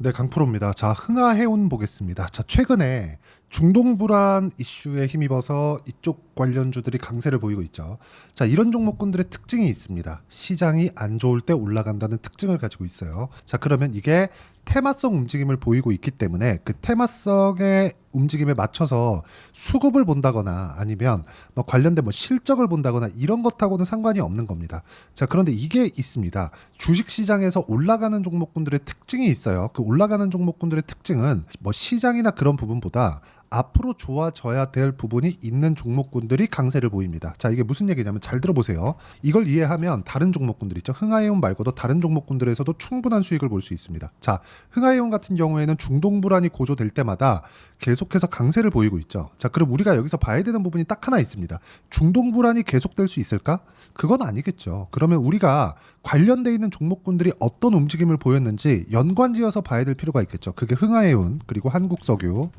네, 강프로입니다. 자, 흥하해운 보겠습니다. 자, 최근에 중동 불안 이슈에 힘입어서 이쪽 관련주들이 강세를 보이고 있죠. 자, 이런 종목군들의 특징이 있습니다. 시장이 안 좋을 때 올라간다는 특징을 가지고 있어요. 자, 그러면 이게 테마성 움직임을 보이고 있기 때문에 그 테마성의 움직임에 맞춰서 수급을 본다거나 아니면 뭐 관련된 뭐 실적을 본다거나 이런 것하고는 상관이 없는 겁니다. 자, 그런데 이게 있습니다. 주식 시장에서 올라가는 종목군들의 특징이 있어요. 그 올라가는 종목군들의 특징은 뭐 시장이나 그런 부분보다 앞으로 좋아져야 될 부분이 있는 종목군들이 강세를 보입니다. 자, 이게 무슨 얘기냐면 잘 들어보세요. 이걸 이해하면 다른 종목군들 있죠. 흥하해운 말고도 다른 종목군들에서도 충분한 수익을 볼 수 있습니다. 자, 흥하해운 같은 경우에는 중동 불안이 고조될 때마다 계속해서 강세를 보이고 있죠. 자, 그럼 우리가 여기서 봐야 되는 부분이 딱 하나 있습니다. 중동 불안이 계속될 수 있을까? 그건 아니겠죠. 그러면 우리가 관련돼 있는 종목군들이 어떤 움직임을 보였는지 연관지어서 봐야 될 필요가 있겠죠. 그게 흥하해운 그리고 한국석유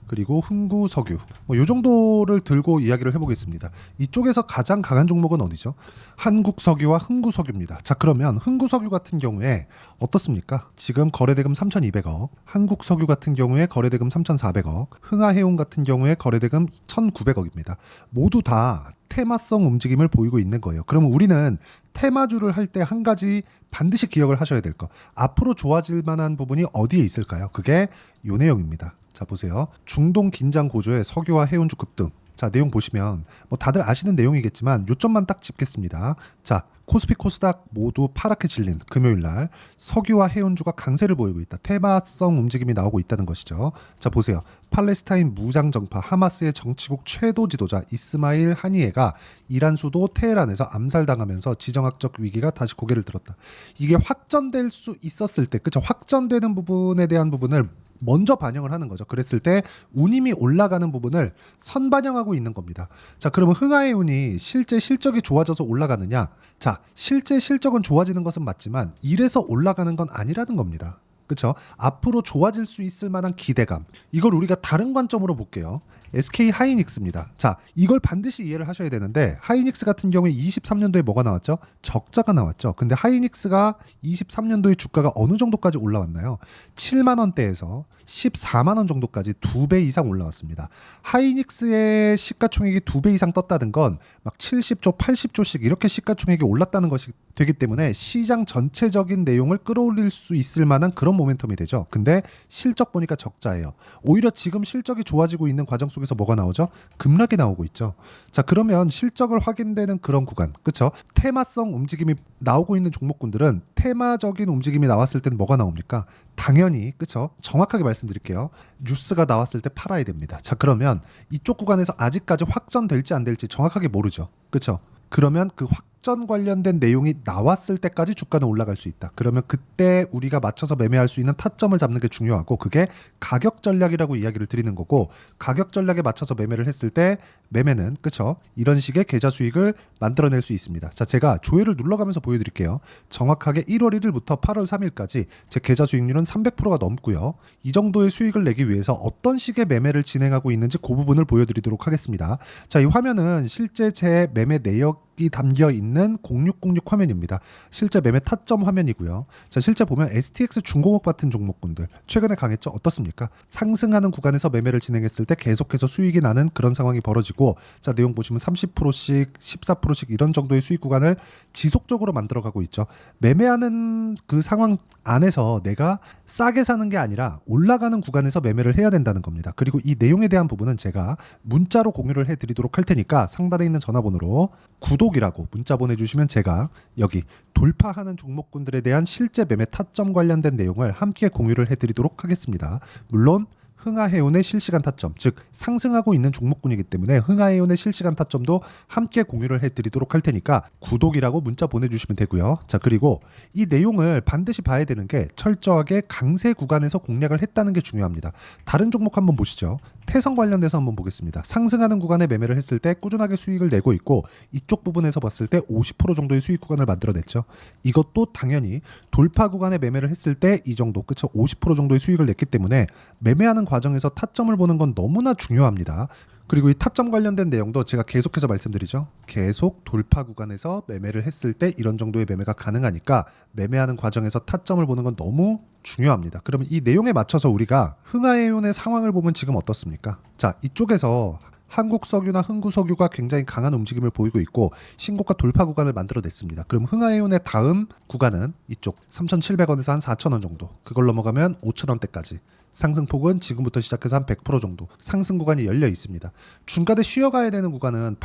그리고 흥구석유 뭐 요 정도를 들고 이야기를 해보겠습니다. 이쪽에서 가장 강한 종목은 어디죠? 한국석유와 흥구석유입니다. 자, 그러면 흥구석유 같은 경우에 어떻습니까? 지금 거래대금 3,200억, 한국석유 같은 경우에 거래대금 3,400억, 흥하해운 같은 경우에 거래대금 1,900억입니다. 모두 다 테마성 움직임을 보이고 있는 거예요. 그러면 우리는 테마주를 할 때 한 가지 반드시 기억을 하셔야 될 거. 앞으로 좋아질 만한 부분이 어디에 있을까요? 그게 요 내용입니다. 자, 보세요. 중동 긴장 고조에 석유와 해운주 급등. 자, 내용 보시면 뭐 다들 아시는 내용이겠지만 요점만 딱 짚겠습니다. 자, 코스피 코스닥 모두 파랗게 질린 금요일 날 석유와 해운주가 강세를 보이고 있다. 테마성 움직임이 나오고 있다는 것이죠. 자, 보세요. 팔레스타인 무장 정파 하마스의 정치국 최도 지도자 이스마일 하니에가 이란 수도 테헤란에서 암살당하면서 지정학적 위기가 다시 고개를 들었다. 이게 확전될 수 있었을 때, 그쵸? 확전되는 부분에 대한 부분을 먼저 반영을 하는 거죠. 그랬을 때 운임이 올라가는 부분을 선반영하고 있는 겁니다. 자, 그러면 흥하해운이 실제 실적이 좋아져서 올라가느냐? 자, 실제 실적은 좋아지는 것은 맞지만 이래서 올라가는 건 아니라는 겁니다. 그렇죠? 앞으로 좋아질 수 있을 만한 기대감. 이걸 우리가 다른 관점으로 볼게요. SK 하이닉스입니다. 자, 이걸 반드시 이해를 하셔야 되는데 하이닉스 같은 경우에 23년도에 뭐가 나왔죠? 적자가 나왔죠. 근데 하이닉스가 23년도에 주가가 어느 정도까지 올라왔나요? 7만 원대에서 14만 원 정도까지 2배 이상 올라왔습니다. 하이닉스의 시가총액이 2배 이상 떴다는 건 막 70조, 80조씩 이렇게 시가총액이 올랐다는 것이 되기 때문에 시장 전체적인 내용을 끌어올릴 수 있을 만한 그런 모멘텀이 되죠. 근데 실적 보니까 적자예요. 오히려 지금 실적이 좋아지고 있는 과정 속에서 뭐가 나오죠? 급락이 나오고 있죠. 자, 그러면 실적을 확인되는 그런 구간, 그렇죠? 테마성 움직임이 나오고 있는 종목군들은 테마적인 움직임이 나왔을 때는 뭐가 나옵니까? 당연히, 그렇죠? 정확하게 말씀드릴게요. 뉴스가 나왔을 때 팔아야 됩니다. 자, 그러면 이쪽 구간에서 아직까지 확전될지 안 될지 정확하게 모르죠. 그렇죠? 그러면 그 확전 관련된 내용이 나왔을 때까지 주가는 올라갈 수 있다. 그러면 그때 우리가 맞춰서 매매할 수 있는 타점을 잡는 게 중요하고 그게 가격 전략이라고 이야기를 드리는 거고 가격 전략에 맞춰서 매매를 했을 때 매매는 그쵸? 이런 식의 계좌 수익을 만들어낼 수 있습니다. 자, 제가 조회를 눌러가면서 보여드릴게요. 정확하게 1월 1일부터 8월 3일까지 제 계좌 수익률은 300%가 넘고요. 이 정도의 수익을 내기 위해서 어떤 식의 매매를 진행하고 있는지 그 부분을 보여드리도록 하겠습니다. 자, 이 화면은 실제 제 매매 내역이 담겨 있는 0606 화면입니다. 실제 매매 타점 화면이고요. 자, 실제 보면 STX 중공업 같은 종목군들 최근에 강했죠? 어떻습니까? 상승하는 구간에서 매매를 진행했을 때 계속해서 수익이 나는 그런 상황이 벌어지고 자, 내용 보시면 30%씩 14%씩 이런 정도의 수익 구간을 지속적으로 만들어가고 있죠. 매매하는 그 상황 안에서 내가 싸게 사는 게 아니라 올라가는 구간에서 매매를 해야 된다는 겁니다. 그리고 이 내용에 대한 부분은 제가 문자로 공유를 해드리도록 할 테니까 상단에 있는 전화번호로 구독이라고 문자 보내주시면 제가 여기 돌파하는 종목군들에 대한 실제 매매 타점 관련된 내용을 함께 공유를 해드리도록 하겠습니다. 물론 흥하해운의 실시간 타점, 즉 상승하고 있는 종목군이기 때문에 흥하해운의 실시간 타점도 함께 공유를 해드리도록 할 테니까 구독이라고 문자 보내주시면 되고요. 자, 그리고 이 내용을 반드시 봐야 되는 게 철저하게 강세 구간에서 공략을 했다는 게 중요합니다. 다른 종목 한번 보시죠. 태성 관련돼서 한번 보겠습니다. 상승하는 구간에 매매를 했을 때 꾸준하게 수익을 내고 있고 이쪽 부분에서 봤을 때 50% 정도의 수익 구간을 만들어냈죠. 이것도 당연히 돌파 구간에 매매를 했을 때 이 정도, 그쵸? 50% 정도의 수익을 냈기 때문에 매매하는 과정에서 타점을 보는 건 너무나 중요합니다. 그리고 이 타점 관련된 내용도 제가 계속해서 말씀드리죠. 계속 돌파 구간에서 매매를 했을 때 이런 정도의 매매가 가능하니까 매매하는 과정에서 타점을 보는 건 너무 중요합니다. 그러면 이 내용에 맞춰서 우리가 흥하해운의 상황을 보면 지금 어떻습니까? 자, 이쪽에서 한국석유나 흥구석유가 굉장히 강한 움직임을 보이고 있고 신고가 돌파 구간을 만들어냈습니다. 그럼 흥하해운의 다음 구간은 이쪽 3,700원에서 한 4,000원 정도, 그걸 넘어가면 5,000원대까지 상승폭은 지금부터 시작해서 한 100% 정도 상승 구간이 열려 있습니다. 중간에 쉬어가야 되는 구간은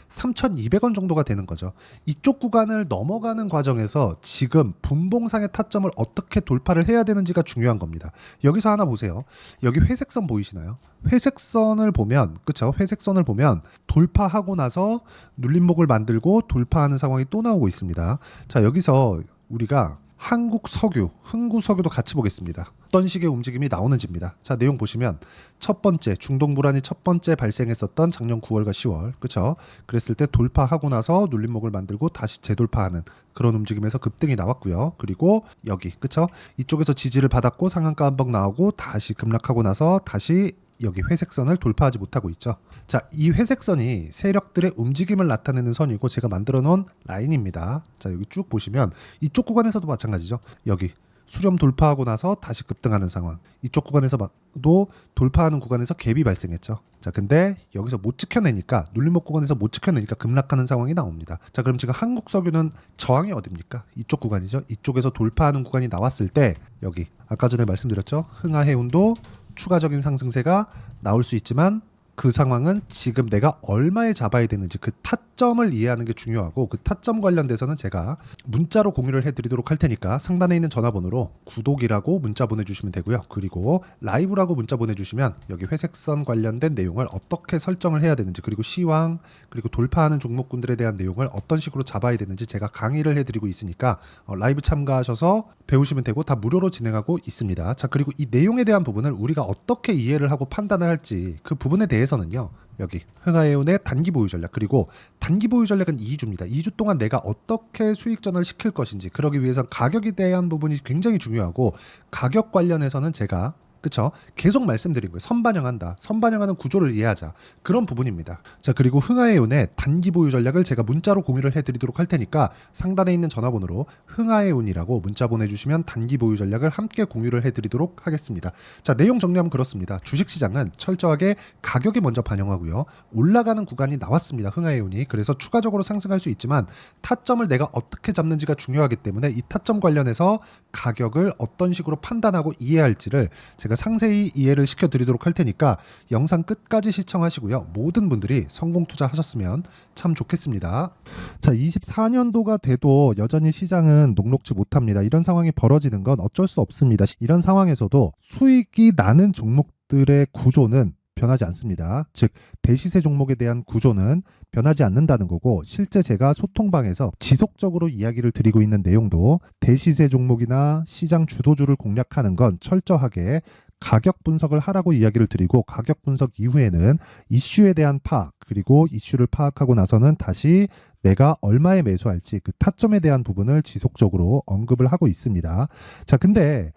3,200원 정도가 되는 거죠. 이쪽 구간을 넘어가는 과정에서 지금 분봉상의 타점을 어떻게 돌파를 해야 되는지가 중요한 겁니다. 여기서 하나 보세요. 여기 회색선 보이시나요? 회색선을 보면, 그쵸? 회색선을 보면 돌파하고 나서 눌림목을 만들고 돌파하는 상황이 또 나오고 있습니다. 자, 여기서 우리가 한국석유, 흥구석유도 같이 보겠습니다. 어떤 식의 움직임이 나오는지입니다. 자, 내용 보시면 첫 번째 중동 불안이 첫 번째 발생했었던 작년 9월과 10월, 그렇죠? 그랬을 때 돌파하고 나서 눌림목을 만들고 다시 재돌파하는 그런 움직임에서 급등이 나왔고요. 그리고 여기, 그렇죠? 이쪽에서 지지를 받았고 상한가 한번 나오고 다시 급락하고 나서 다시 여기 회색선을 돌파하지 못하고 있죠. 자, 이 회색선이 세력들의 움직임을 나타내는 선이고 제가 만들어 놓은 라인입니다. 자, 여기 쭉 보시면 이쪽 구간에서도 마찬가지죠. 여기 수렴 돌파하고 나서 다시 급등하는 상황. 이쪽 구간에서도 돌파하는 구간에서 갭이 발생했죠. 자, 근데 여기서 못 지켜내니까, 눌림목 구간에서 못 지켜내니까 급락하는 상황이 나옵니다. 자, 그럼 지금 한국석유는 저항이 어딥니까? 이쪽 구간이죠. 이쪽에서 돌파하는 구간이 나왔을 때 여기 아까 전에 말씀드렸죠. 흥하해운도 추가적인 상승세가 나올 수 있지만 그 상황은 지금 내가 얼마에 잡아야 되는지 그 타점을 이해하는 게 중요하고, 그 타점 관련돼서는 제가 문자로 공유를 해드리도록 할 테니까 상단에 있는 전화번호로 구독이라고 문자 보내주시면 되고요. 그리고 라이브라고 문자 보내주시면 여기 회색선 관련된 내용을 어떻게 설정을 해야 되는지, 그리고 시황, 그리고 돌파하는 종목군들에 대한 내용을 어떤 식으로 잡아야 되는지 제가 강의를 해드리고 있으니까 라이브 참가하셔서 배우시면 되고, 다 무료로 진행하고 있습니다. 자, 그리고 이 내용에 대한 부분을 우리가 어떻게 이해를 하고 판단을 할지 그 부분에 대해서는요, 여기 흥하해운의 단기 보유 전략, 그리고 단기 보유 전략은 2주입니다. 2주 동안 내가 어떻게 수익 전환을 시킬 것인지, 그러기 위해선 가격에 대한 부분이 굉장히 중요하고, 가격 관련해서는 제가, 그쵸? 계속 말씀드린 거예요. 선반영한다. 선반영하는 구조를 이해하자. 그런 부분입니다. 자, 그리고 흥하해운의 단기 보유 전략을 제가 문자로 공유를 해드리도록 할 테니까 상단에 있는 전화번호로 흥하해운이라고 문자 보내주시면 단기 보유 전략을 함께 공유를 해드리도록 하겠습니다. 자, 내용 정리하면 그렇습니다. 주식시장은 철저하게 가격이 먼저 반영하고요. 올라가는 구간이 나왔습니다. 흥하해운이. 그래서 추가적으로 상승할 수 있지만 타점을 내가 어떻게 잡는지가 중요하기 때문에 이 타점 관련해서 가격을 어떤 식으로 판단하고 이해할지를 제가 상세히 이해를 시켜드리도록 할 테니까 영상 끝까지 시청하시고요. 모든 분들이 성공 투자하셨으면 참 좋겠습니다. 자, 24년도가 돼도 여전히 시장은 녹록지 못합니다. 이런 상황이 벌어지는 건 어쩔 수 없습니다. 이런 상황에서도 수익이 나는 종목들의 구조는 변하지 않습니다. 즉, 대시세 종목에 대한 구조는 변하지 않는다는 거고, 실제 제가 소통방에서 지속적으로 이야기를 드리고 있는 내용도 대시세 종목이나 시장 주도주를 공략하는 건 철저하게 가격 분석을 하라고 이야기를 드리고, 가격 분석 이후에는 이슈에 대한 파악, 그리고 이슈를 파악하고 나서는 다시 내가 얼마에 매수할지 그 타점에 대한 부분을 지속적으로 언급을 하고 있습니다. 자, 근데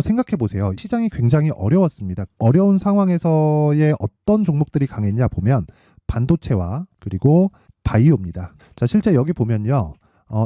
생각해 보세요. 시장이 굉장히 어려웠습니다. 어려운 상황에서의 어떤 종목들이 강했냐 보면 반도체와 그리고 바이오입니다. 자, 실제 여기 보면요.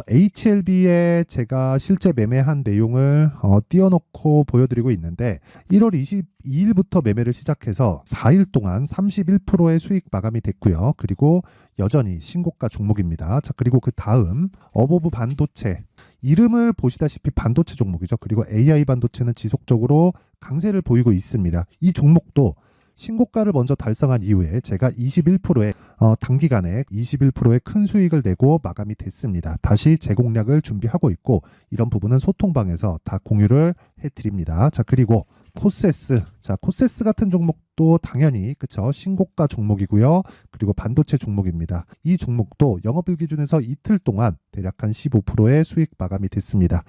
HLB에 제가 실제 매매한 내용을 띄워놓고 보여드리고 있는데 1월 22일부터 매매를 시작해서 4일 동안 31%의 수익 마감이 됐고요. 그리고 여전히 신고가 종목입니다. 자, 그리고 그 다음 어보브 반도체, 이름을 보시다시피 반도체 종목이죠. 그리고 AI 반도체는 지속적으로 강세를 보이고 있습니다. 이 종목도 신고가를 먼저 달성한 이후에 제가 21%의 단기간에 21%의 큰 수익을 내고 마감이 됐습니다. 다시 재공략을 준비하고 있고, 이런 부분은 소통방에서 다 공유를 해드립니다. 자, 그리고 코세스, 자, 코세스 같은 종목도 당연히 그쵸, 신고가 종목이고요. 그리고 반도체 종목입니다. 이 종목도 영업일 기준에서 이틀 동안 대략 한 15%의 수익 마감이 됐습니다.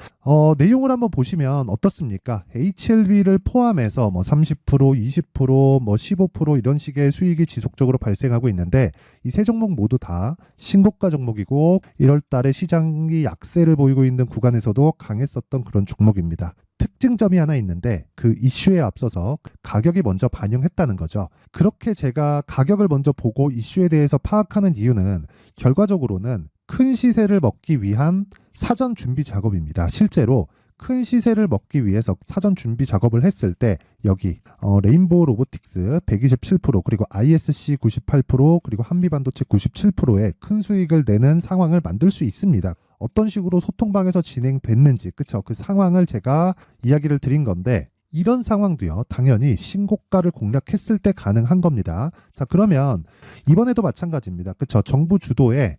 내용을 한번 보시면 어떻습니까? HLB를 포함해서 뭐 30%, 20%, 뭐 15% 이런 식의 수익이 지속적으로 발생하고 있는데, 이 세 종목 모두 다 신고가 종목이고 1월 달에 시장이 약세를 보이고 있는 구간에서도 강했었던 그런 종목입니다. 특징점이 하나 있는데 그 이슈에 앞서서 가격이 먼저 반영했다는 거죠. 그렇게 제가 가격을 먼저 보고 이슈에 대해서 파악하는 이유는 결과적으로는 큰 시세를 먹기 위한 사전 준비 작업입니다. 실제로 큰 시세를 먹기 위해서 사전 준비 작업을 했을 때 여기 레인보우 로보틱스 127% 그리고 ISC 98% 그리고 한미반도체 97%의 큰 수익을 내는 상황을 만들 수 있습니다. 어떤 식으로 소통방에서 진행됐는지 그쵸? 그 상황을 제가 이야기를 드린 건데 이런 상황도요 당연히 신고가를 공략했을 때 가능한 겁니다. 자 그러면 이번에도 마찬가지입니다. 그쵸? 정부 주도의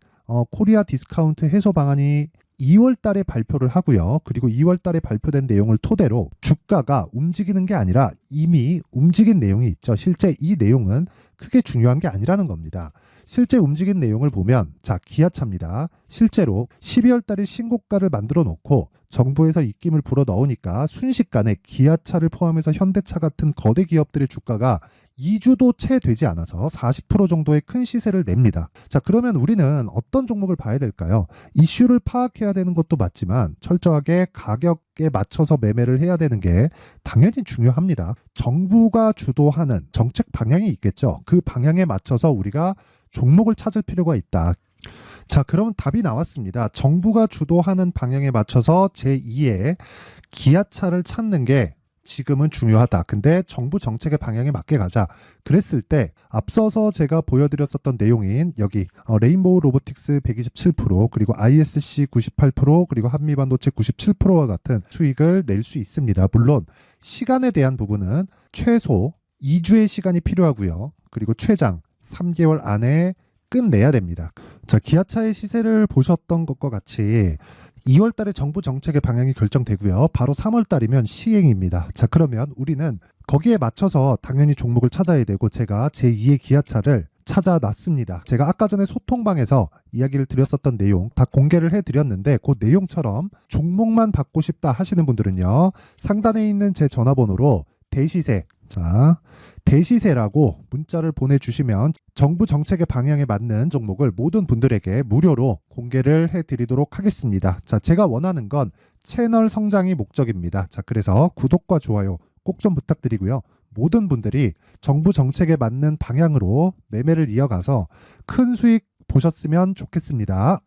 코리아 디스카운트 해소 방안이 2월 달에 발표를 하고요. 그리고 2월 달에 발표된 내용을 토대로 주가가 움직이는 게 아니라 이미 움직인 내용이 있죠. 실제 이 내용은 크게 중요한 게 아니라는 겁니다. 실제 움직인 내용을 보면 자 기아차입니다. 실제로 12월 달에 신고가를 만들어 놓고 정부에서 입김을 불어 넣으니까 순식간에 기아차를 포함해서 현대차 같은 거대 기업들의 주가가 2주도 채 되지 않아서 40% 정도의 큰 시세를 냅니다. 자, 그러면 우리는 어떤 종목을 봐야 될까요? 이슈를 파악해야 되는 것도 맞지만 철저하게 가격에 맞춰서 매매를 해야 되는 게 당연히 중요합니다. 정부가 주도하는 정책 방향이 있겠죠. 그 방향에 맞춰서 우리가 종목을 찾을 필요가 있다. 자, 그러면 답이 나왔습니다. 정부가 주도하는 방향에 맞춰서 제2의 기아차를 찾는 게 지금은 중요하다. 근데 정부 정책의 방향에 맞게 가자. 그랬을 때 앞서서 제가 보여드렸었던 내용인 여기 레인보우 로보틱스 127% 그리고 ISC 98% 그리고 한미반도체 97%와 같은 수익을 낼 수 있습니다. 물론 시간에 대한 부분은 최소 2주의 시간이 필요하고요. 그리고 최장 3개월 안에 끝내야 됩니다. 자, 기아차의 시세를 보셨던 것과 같이 2월 달에 정부 정책의 방향이 결정되고요. 바로 3월 달이면 시행입니다. 자, 그러면 우리는 거기에 맞춰서 당연히 종목을 찾아야 되고 제가 제2의 기아차를 찾아놨습니다. 제가 아까 전에 소통방에서 이야기를 드렸었던 내용 다 공개를 해드렸는데 그 내용처럼 종목만 받고 싶다 하시는 분들은요. 상단에 있는 제 전화번호로 대시세 자 대시세라고 문자를 보내주시면 정부 정책의 방향에 맞는 종목을 모든 분들에게 무료로 공개를 해드리도록 하겠습니다. 자, 제가 원하는 건 채널 성장이 목적입니다. 자, 그래서 구독과 좋아요 꼭 좀 부탁드리고요. 모든 분들이 정부 정책에 맞는 방향으로 매매를 이어가서 큰 수익 보셨으면 좋겠습니다.